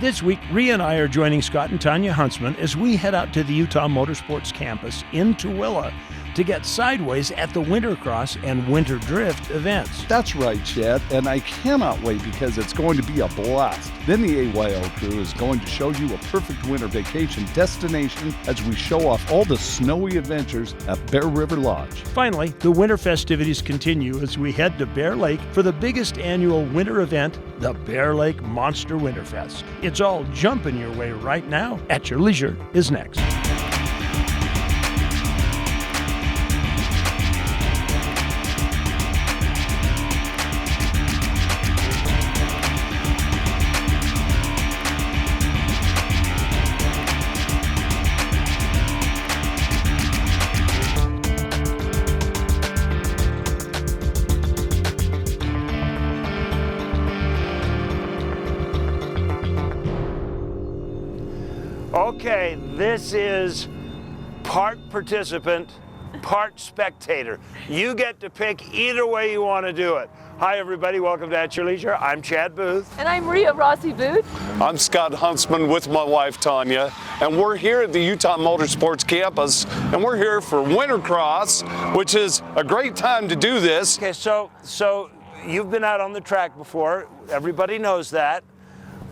This week, Ria and I are joining Scott and Tanya Huntsman as we head out to the Utah Motorsports Campus in Tooele to get sideways at the Winter Cross and Winter Drift events. That's right, Chad, and I cannot wait because it's going to be a blast. Then the AYL crew is going to show you a perfect winter vacation destination as we show off all the snowy adventures at Bear River Lodge. Finally, the winter festivities continue as we head to Bear Lake for the biggest annual winter event, the Bear Lake Monster Winterfest. It's all jumping your way right now. At Your Leisure is next. Okay, this is part participant, part spectator. You get to pick either way you want to do it. Hi everybody, welcome to At Your Leisure. I'm Chad Booth. And I'm Ria Rossi Booth. I'm Scott Huntsman with my wife Tanya, and we're here at the Utah Motorsports Campus, and we're here for Winter Cross, which is a great time to do this. Okay, so you've been out on the track before, everybody knows that,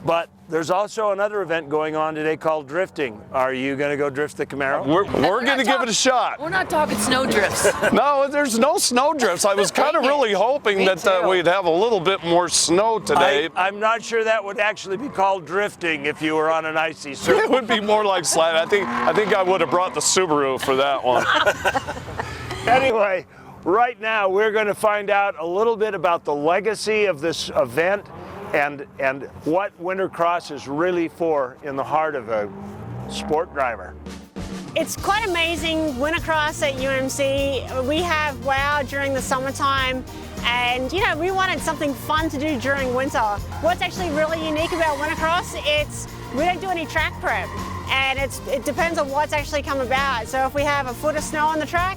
but there's also another event going on today called drifting. Are you going to go drift the Camaro? We're going to give it a shot. We're not talking snow drifts. No, there's no snow drifts. I was kind of really hoping that we'd have a little bit more snow today. I'm not sure that would actually be called drifting if you were on an icy surface. It would be more like slide. I think I would have brought the Subaru for that one. Anyway, right now we're going to find out a little bit about the legacy of this event and what Winter Cross is really for in the heart of a sport driver. It's quite amazing, Winter Cross at UMC. We have WOW during the summertime, and we wanted something fun to do during winter. What's actually really unique about Winter Cross, we don't do any track prep, and it depends on what's actually come about. So if we have a foot of snow on the track,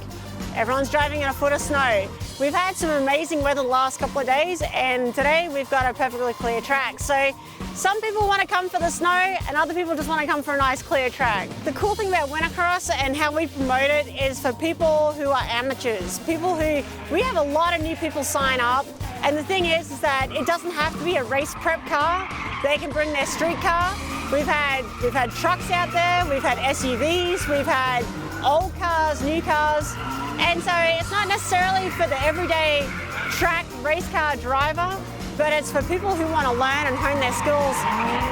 everyone's driving in a foot of snow. We've had some amazing weather the last couple of days, and today we've got a perfectly clear track. So some people want to come for the snow, and other people just want to come for a nice clear track. The cool thing about Winter Cross and how we promote it is for people who are amateurs, we have a lot of new people sign up, and the thing is that it doesn't have to be a race prep car. They can bring their street car. We've had trucks out there, we've had SUVs, we've had old cars, new cars. And so it's not necessarily for the everyday track race car driver, but it's for people who want to learn and hone their skills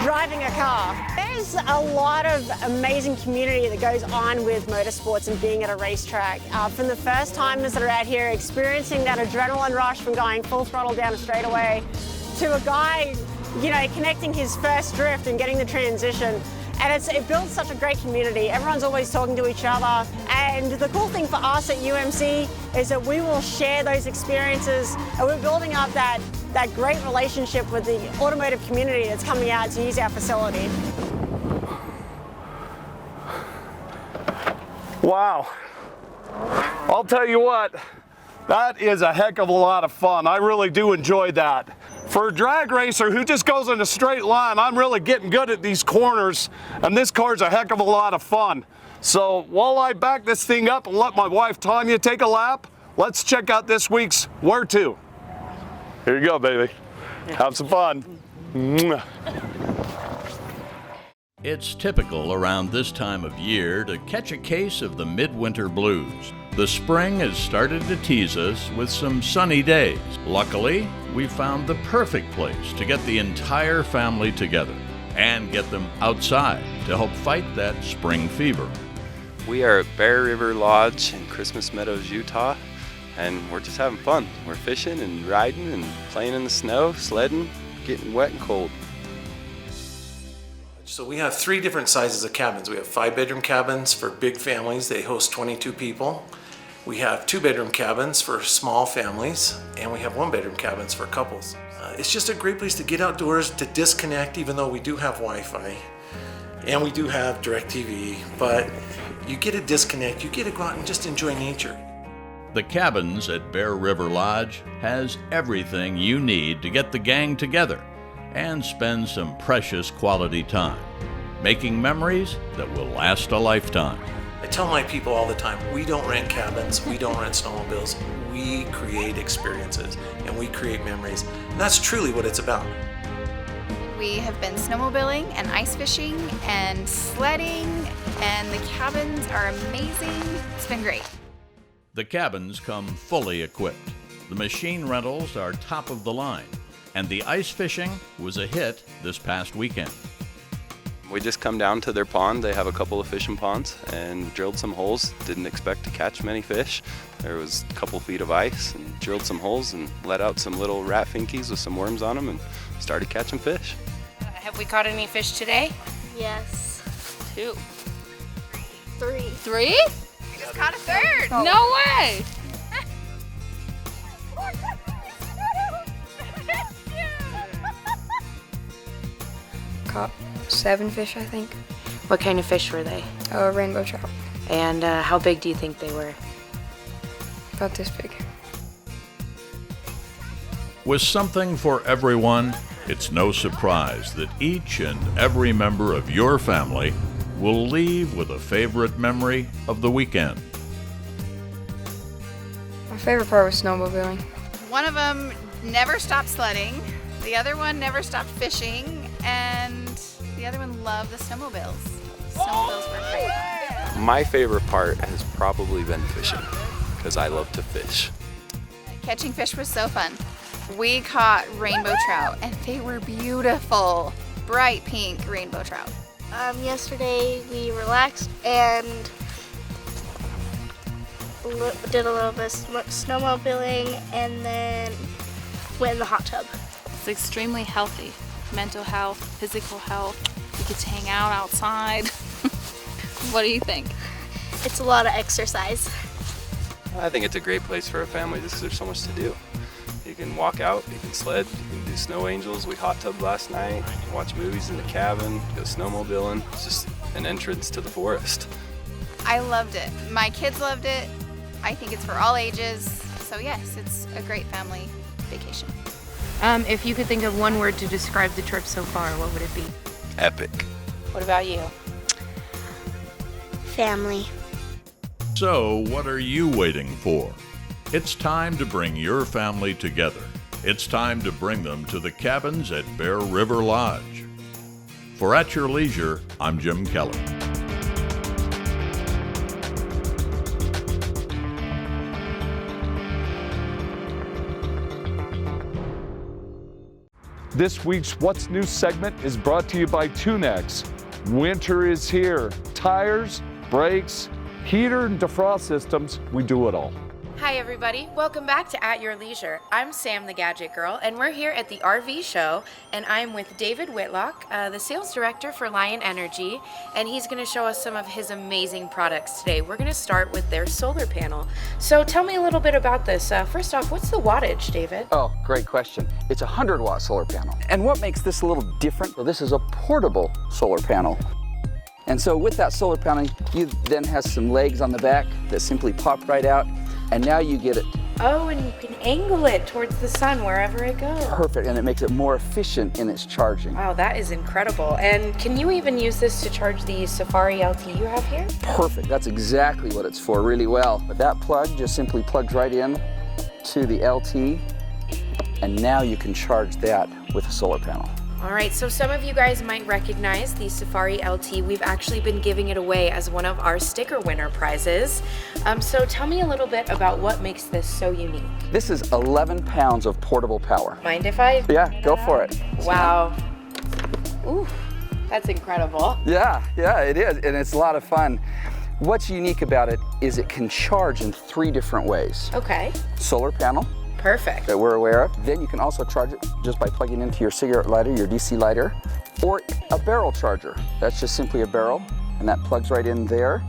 driving a car. There's a lot of amazing community that goes on with motorsports and being at a racetrack. From the first timers that are out here experiencing that adrenaline rush from going full throttle down a straightaway to a guy, connecting his first drift and getting the transition. And it builds such a great community. Everyone's always talking to each other. And the cool thing for us at UMC is that we will share those experiences, and we're building up that great relationship with the automotive community that's coming out to use our facility. Wow. I'll tell you what, that is a heck of a lot of fun. I really do enjoy that. For a drag racer who just goes in a straight line, I'm really getting good at these corners, and this car's a heck of a lot of fun. So while I back this thing up and let my wife Tanya take a lap, let's check out this week's Where To. Here you go, baby. Have some fun. It's typical around this time of year to catch a case of the midwinter blues. The spring has started to tease us with some sunny days. Luckily, we found the perfect place to get the entire family together and get them outside to help fight that spring fever. We are at Bear River Lodge in Christmas Meadows, Utah, and we're just having fun. We're fishing and riding and playing in the snow, sledding, getting wet and cold. So we have 3 different sizes of cabins. We have 5-bedroom cabins for big families. They host 22 people. We have 2-bedroom cabins for small families, and we have 1-bedroom cabins for couples. It's just a great place to get outdoors, to disconnect, even though we do have Wi-Fi and we do have DirecTV, but you get a disconnect, you get to go out and just enjoy nature. The cabins at Bear River Lodge has everything you need to get the gang together and spend some precious quality time, making memories that will last a lifetime. I tell my people all the time, we don't rent cabins, we don't rent snowmobiles, we create experiences and we create memories. And that's truly what it's about. We have been snowmobiling and ice fishing and sledding, and the cabins are amazing. It's been great. The cabins come fully equipped. The machine rentals are top of the line, and the ice fishing was a hit this past weekend. We just come down to their pond. They have a couple of fishing ponds and drilled some holes. Didn't expect to catch many fish. There was a couple feet of ice and drilled some holes and let out some little rat finkies with some worms on them and started catching fish. Have we caught any fish today? Yes. 2. 3. 3? We just caught a third. No way! Caught 7 fish, I think. What kind of fish were they? Rainbow trout. And how big do you think they were? About this big. With something for everyone, it's no surprise that each and every member of your family will leave with a favorite memory of the weekend. My favorite part was snowmobiling. One of them never stopped sledding, the other one never stopped fishing, and the other one loved the snowmobiles. Snowmobiles were great. My favorite part has probably been fishing because I love to fish. Catching fish was so fun. We caught rainbow trout, and they were beautiful. Bright pink rainbow trout. Yesterday we relaxed and did a little bit of snowmobiling and then went in the hot tub. It's extremely healthy. Mental health, physical health. You get to hang out outside. What do you think? It's a lot of exercise. I think it's a great place for a family just because there's so much to do. You can walk out, you can sled, you can do snow angels. We hot tubbed last night, watch movies in the cabin, go snowmobiling. It's just an entrance to the forest. I loved it. My kids loved it. I think it's for all ages. So yes, it's a great family vacation. If you could think of one word to describe the trip so far, what would it be? Epic. What about you? Family. So, what are you waiting for? It's time to bring your family together. It's time to bring them to the cabins at Bear River Lodge. For At Your Leisure, I'm Jim Keller. This week's What's New segment is brought to you by Tooele. Winter is here. Tires, brakes, heater and defrost systems, we do it all. Hi everybody, welcome back to At Your Leisure. I'm Sam the Gadget Girl, and we're here at the RV show, and I'm with David Whitlock, the sales director for Lion Energy, and he's going to show us some of his amazing products today. We're going to start with their solar panel. So tell me a little bit about this. First off, what's the wattage, David? Oh, great question. It's a 100-watt solar panel. And what makes this a little different? Well, this is a portable solar panel. And so with that solar panel, you then has some legs on the back that simply pop right out. And now you get it. Oh, and you can angle it towards the sun wherever it goes. Perfect, and it makes it more efficient in its charging. Wow, that is incredible. And can you even use this to charge the Safari LT you have here? Perfect, that's exactly what it's for, really well. But that plug just simply plugs right in to the LT, and now you can charge that with a solar panel. All right, so some of you guys might recognize the Safari LT. We've actually been giving it away as one of our sticker winner prizes. So tell me a little bit about what makes this so unique. This is 11 pounds of portable power. Mind if I? Yeah, go for it. Wow. Ooh, that's incredible. Yeah, it is, and it's a lot of fun. What's unique about it is it can charge in 3 different ways. Okay. Solar panel. Perfect. That we're aware of. Then you can also charge it just by plugging into your cigarette lighter, your DC lighter, or a barrel charger. That's just simply a barrel, and that plugs right in there,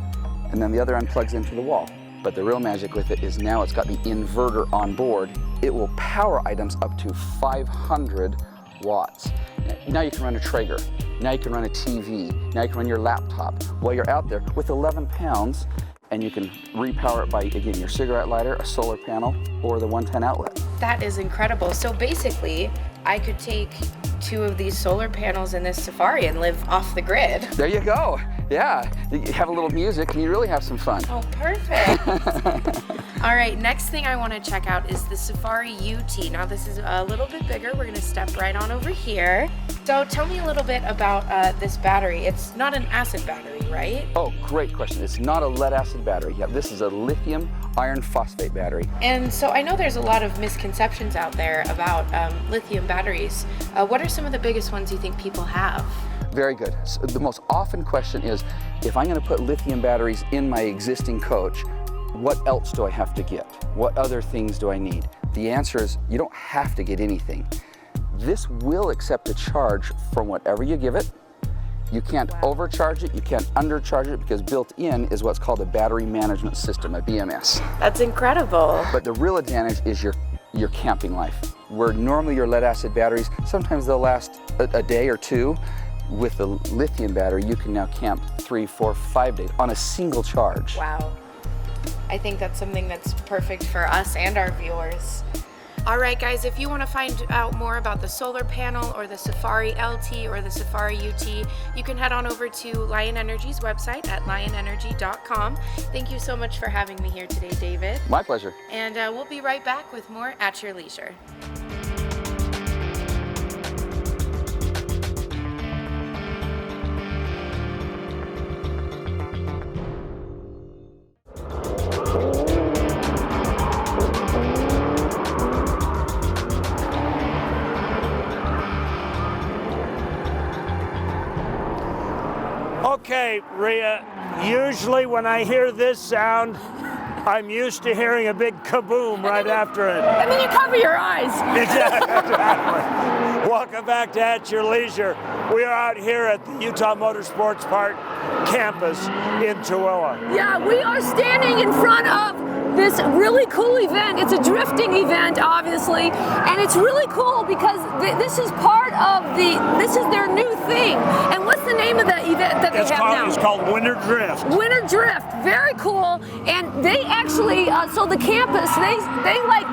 and then the other end plugs into the wall. But the real magic with it is now it's got the inverter on board. It will power items up to 500 watts. Now you can run a Traeger. Now you can run a TV. Now you can run your laptop while you're out there with 11 pounds. And you can repower it by, again, your cigarette lighter, a solar panel, or the 110 outlet. That is incredible. So basically, I could take 2 of these solar panels in this safari and live off the grid. There you go. Yeah, you have a little music and you really have some fun. Oh, perfect. All right, next thing I want to check out is the Safari UT. Now this is a little bit bigger. We're going to step right on over here. So tell me a little bit about this battery. It's not an acid battery, right? Oh, great question. It's not a lead acid battery. Yeah, this is a lithium iron phosphate battery. And so I know there's a lot of misconceptions out there about lithium batteries. What are some of the biggest ones you think people have? Very good. So the most often question is, if I'm going to put lithium batteries in my existing coach, what else do I have to get? What other things do I need? The answer is you don't have to get anything. This will accept a charge from whatever you give it. You can't overcharge it, you can't undercharge it, because built in is what's called a battery management system, a BMS. That's incredible. But the real advantage is your camping life. Where normally your lead acid batteries, sometimes they'll last a day or two. With the lithium battery, you can now camp 3, 4, 5 days on a single charge. Wow. I think that's something that's perfect for us and our viewers. All right, guys, if you want to find out more about the solar panel or the Safari LT or the Safari UT, you can head on over to Lion Energy's website at lionenergy.com. Thank you so much for having me here today, David. My pleasure. And we'll be right back with more At Your Leisure. Okay, Ria, usually when I hear this sound, I'm used to hearing a big kaboom right after it. And then you cover your eyes. Exactly. Welcome back to At Your Leisure. We are out here at the Utah Motorsports Campus in Tooele. Yeah, we are standing in front of this really cool event. It's a drifting event, obviously, and it's really cool because this is part of this is their new thing. And what's the name of the event that they have now? It's called Winter Drift. Winter Drift, very cool. And they actually, so the campus, they like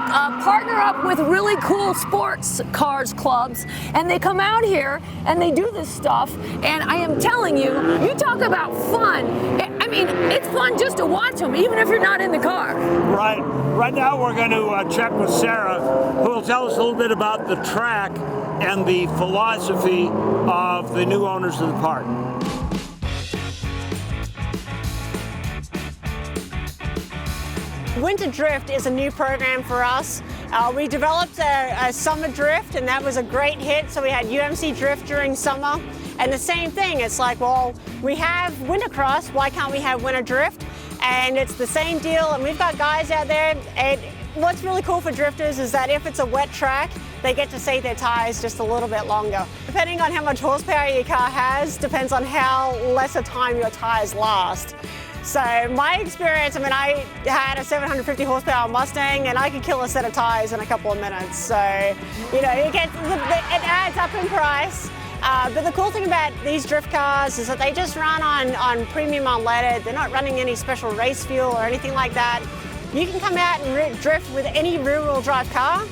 partner up with really cool sports cars clubs, and they come out here and they do this stuff. And I am telling you, you talk about fun. I mean, it's fun just to watch them, even if you're not in the car. Right. Right now we're going to check with Sarah, who will tell us a little bit about the track and the philosophy of the new owners of the park. Winter Drift is a new program for us. We developed a summer drift, and that was a great hit. So we had UMC Drift during summer. And the same thing, it's like, well, we have Wintercross, why can't we have Winter Drift? And it's the same deal, and we've got guys out there. And what's really cool for drifters is that if it's a wet track, they get to save their tires just a little bit longer. Depending on how much horsepower your car has, depends on how less a time your tires last. So my experience, I mean, I had a 750 horsepower Mustang, and I could kill a set of tires in a couple of minutes. So, you know, it adds up in price. But the cool thing about these drift cars is that they just run on premium unleaded. They're not running any special race fuel or anything like that. You can come out and drift with any rear-wheel drive car.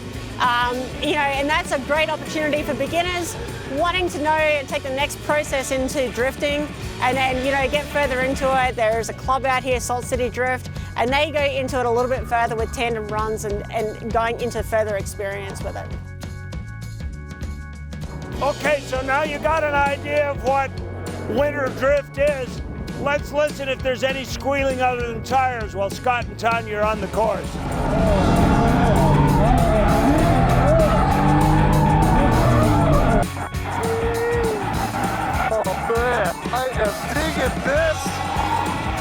You know, and that's a great opportunity for beginners wanting to know and take the next process into drifting, and then, you know, get further into it. There's a club out here, Salt City Drift, and they go into it a little bit further with tandem runs and going into further experience with it. Okay, so now you got an idea of what Winter Drift is. Let's listen if there's any squealing other than tires while Scott and Tanya are on the course. Oh man, I am digging this.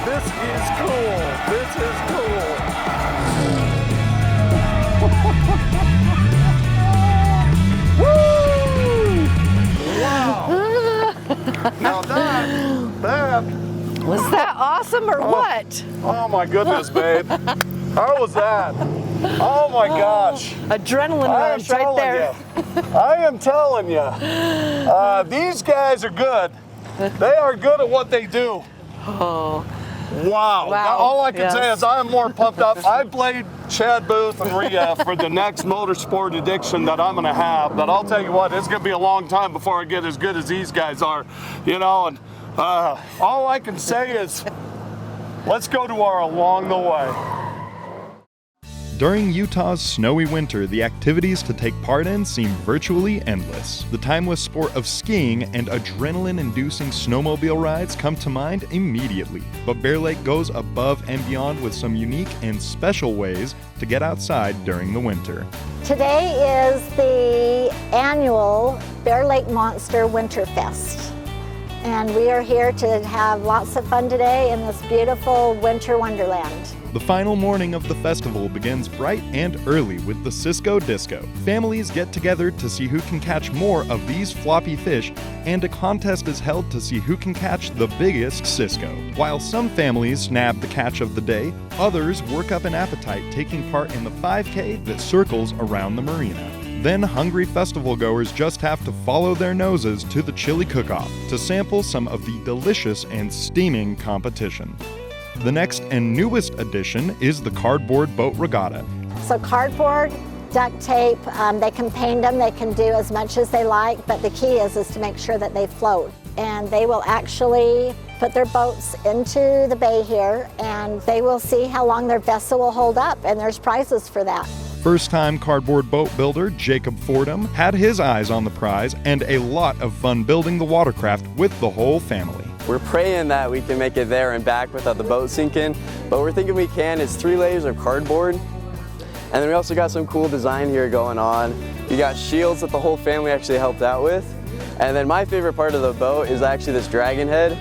This is cool. This is cool. Now that Was that awesome or what? Oh my goodness, babe. How was that? Oh my gosh. Adrenaline rush right there. I am telling you. These guys are good. They are good at what they do. Oh. Wow. Wow. All I can Yes. say is I am more pumped up. I played Chad Booth and Ria for the next motorsport addiction that I'm going to have. But I'll tell you what, it's going to be a long time before I get as good as these guys are. You know, and all I can say is let's go to our along the way. During Utah's snowy winter, the activities to take part in seem virtually endless. The timeless sport of skiing and adrenaline-inducing snowmobile rides come to mind immediately. But Bear Lake goes above and beyond with some unique and special ways to get outside during the winter. Today is the annual Bear Lake Monster Winter Fest. And we are here to have lots of fun today in this beautiful winter wonderland. The final morning of the festival begins bright and early with the Cisco Disco. Families get together to see who can catch more of these floppy fish, and a contest is held to see who can catch the biggest Cisco. While some families snab the catch of the day, others work up an appetite taking part in the 5K that circles around the marina. Then hungry festival goers just have to follow their noses to the chili cook-off to sample some of the delicious and steaming competition. The next and newest addition is the cardboard boat regatta. So cardboard, duct tape, they can paint them, they can do as much as they like, but the key is to make sure that they float. And they will actually put their boats into the bay here, and they will see how long their vessel will hold up, and there's prizes for that. First-time cardboard boat builder Jacob Fordham had his eyes on the prize and a lot of fun building the watercraft with the whole family. We're praying that we can make it there and back without the boat sinking, but we're thinking we can. It's 3 layers of cardboard, and then we also got some cool design here going on. We got shields that the whole family actually helped out with, and then my favorite part of the boat is actually this dragon head.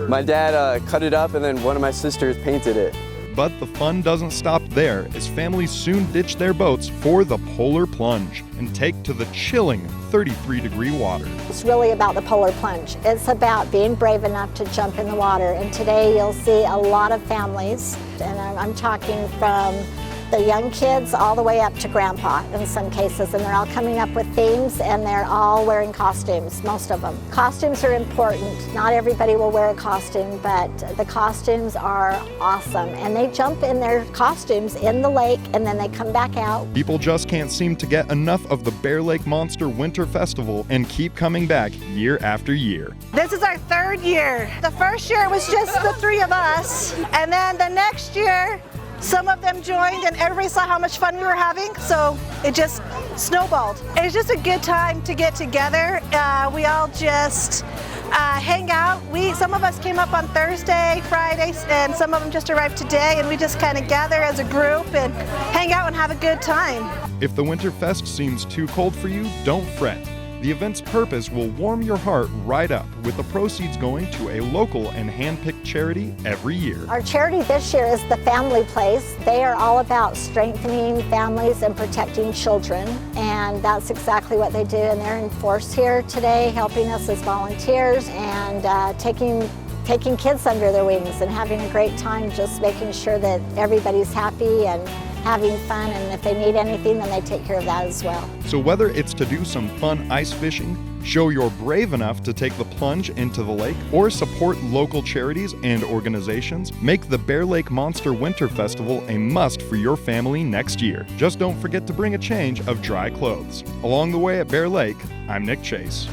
My dad cut it up, and then one of my sisters painted it. But the fun doesn't stop there, as families soon ditch their boats for the polar plunge and take to the chilling 33-degree water. It's really about the polar plunge. It's about being brave enough to jump in the water. And today you'll see a lot of families, and I'm talking from the young kids all the way up to grandpa in some cases, and they're all coming up with themes, and they're all wearing costumes, most of them. Costumes are important. Not everybody will wear a costume, but the costumes are awesome, and they jump in their costumes in the lake, and then they come back out. People just can't seem to get enough of the Bear Lake Monster Winter Festival and keep coming back year after year. This is our 3rd year. The first year was just the 3 of us, and then the next year some of them joined, and everybody saw how much fun we were having, so it just snowballed. It's just a good time to get together. We all just hang out. Some of us came up on Thursday, Friday, and some of them just arrived today, and we just kind of gather as a group and hang out and have a good time. If the Winterfest seems too cold for you, don't fret. The event's purpose will warm your heart right up, with the proceeds going to a local and hand-picked charity every year. Our charity this year is the Family Place. They are all about strengthening families and protecting children, and that's exactly what they do. And they're in force here today, helping us as volunteers and taking kids under their wings and having a great time, just making sure that everybody's happy and having fun, and if they need anything, then they take care of that as well. So whether it's to do some fun ice fishing, show you're brave enough to take the plunge into the lake, or support local charities and organizations, make the Bear Lake Monster Winter Festival a must for your family next year. Just don't forget to bring a change of dry clothes. Along the way at Bear Lake, I'm Nick Chase.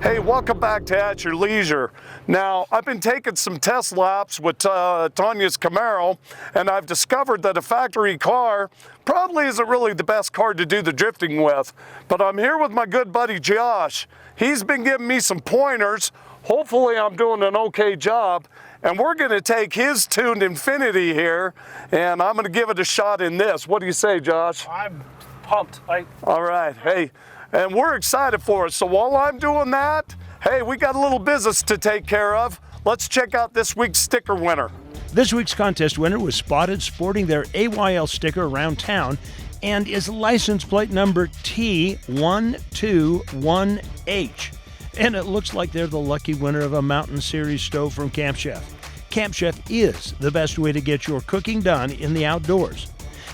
Hey, welcome back to At Your Leisure. Now, I've been taking some test laps with Tanya's Camaro, and I've discovered that a factory car probably isn't really the best car to do the drifting with. But I'm here with my good buddy Josh. He's been giving me some pointers. Hopefully I'm doing an okay job. And we're gonna take his tuned Infinity here, and I'm gonna give it a shot in this. What do you say, Josh? I'm pumped. All right, hey. And we're excited for it. So while I'm doing that, hey, we got a little business to take care of. Let's check out this week's sticker winner. This week's contest winner was spotted sporting their AYL sticker around town and is license plate number T121H. And it looks like they're the lucky winner of a Mountain Series stove from Camp Chef. Camp Chef is the best way to get your cooking done in the outdoors.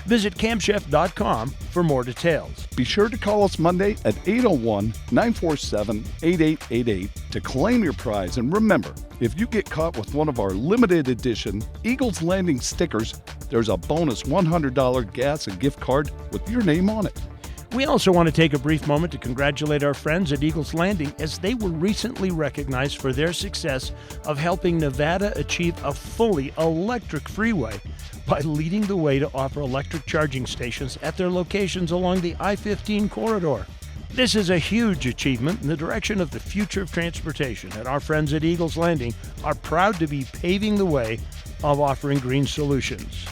Visit campchef.com for more details. Be sure to call us Monday at 801-947-8888 to claim your prize. And remember, if you get caught with one of our limited edition Eagles Landing stickers, there's a bonus $100 gas and gift card with your name on it. We also want to take a brief moment to congratulate our friends at Eagles Landing, as they were recently recognized for their success of helping Nevada achieve a fully electric freeway by leading the way to offer electric charging stations at their locations along the I-15 corridor. This is a huge achievement in the direction of the future of transportation, and our friends at Eagles Landing are proud to be paving the way of offering green solutions.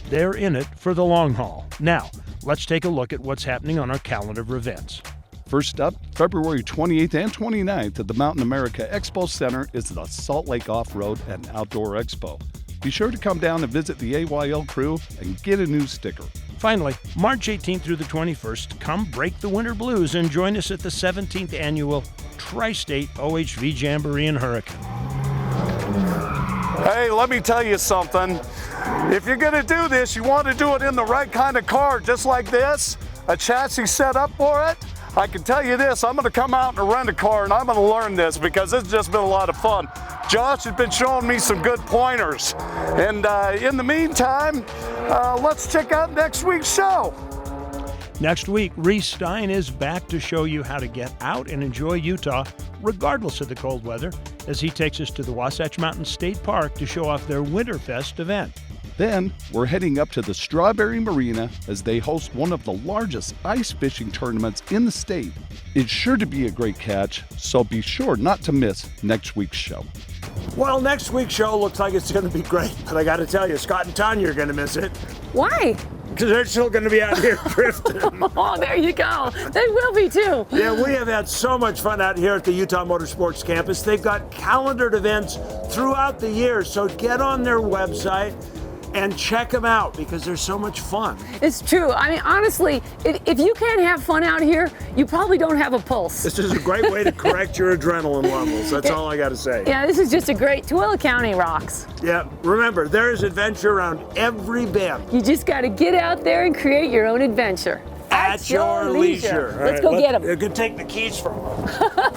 They're in it for the long haul. Now, let's take a look at what's happening on our calendar of events. First up, February 28th and 29th at the Mountain America Expo Center is the Salt Lake Off-Road and Outdoor Expo. Be sure to come down and visit the AYL crew and get a new sticker. Finally, March 18th through the 21st, come break the winter blues and join us at the 17th Annual Tri-State OHV Jamboree in Hurricane. Hey, let me tell you something. If you're gonna do this, you want to do it in the right kind of car, just like this, a chassis set up for it. I can tell you this, I'm gonna come out and rent a car and I'm gonna learn this because it's just been a lot of fun. Josh has been showing me some good pointers. And in the meantime, let's check out next week's show. Next week, Reese Stein is back to show you how to get out and enjoy Utah, regardless of the cold weather, as he takes us to the Wasatch Mountain State Park to show off their Winterfest event. Then, we're heading up to the Strawberry Marina as they host one of the largest ice fishing tournaments in the state. It's sure to be a great catch, so be sure not to miss next week's show. Well, next week's show looks like it's going to be great, but I got to tell you, Scott and Tanya are going to miss it. Why? Because they're still going to be out here drifting. Oh, there you go. They will be too. Yeah, we have had so much fun out here at the Utah Motorsports Campus. They've got calendared events throughout the year, so get on their website and check them out because they're so much fun. It's true. I mean, honestly, if you can't have fun out here, you probably don't have a pulse. This is a great way to correct your adrenaline levels. That's all I got to say. Yeah, this is just a great, Tooele County rocks. Yeah, remember, there is adventure around every bend. You just got to get out there and create your own adventure. At your leisure. Let's go get them. You can take the keys from them.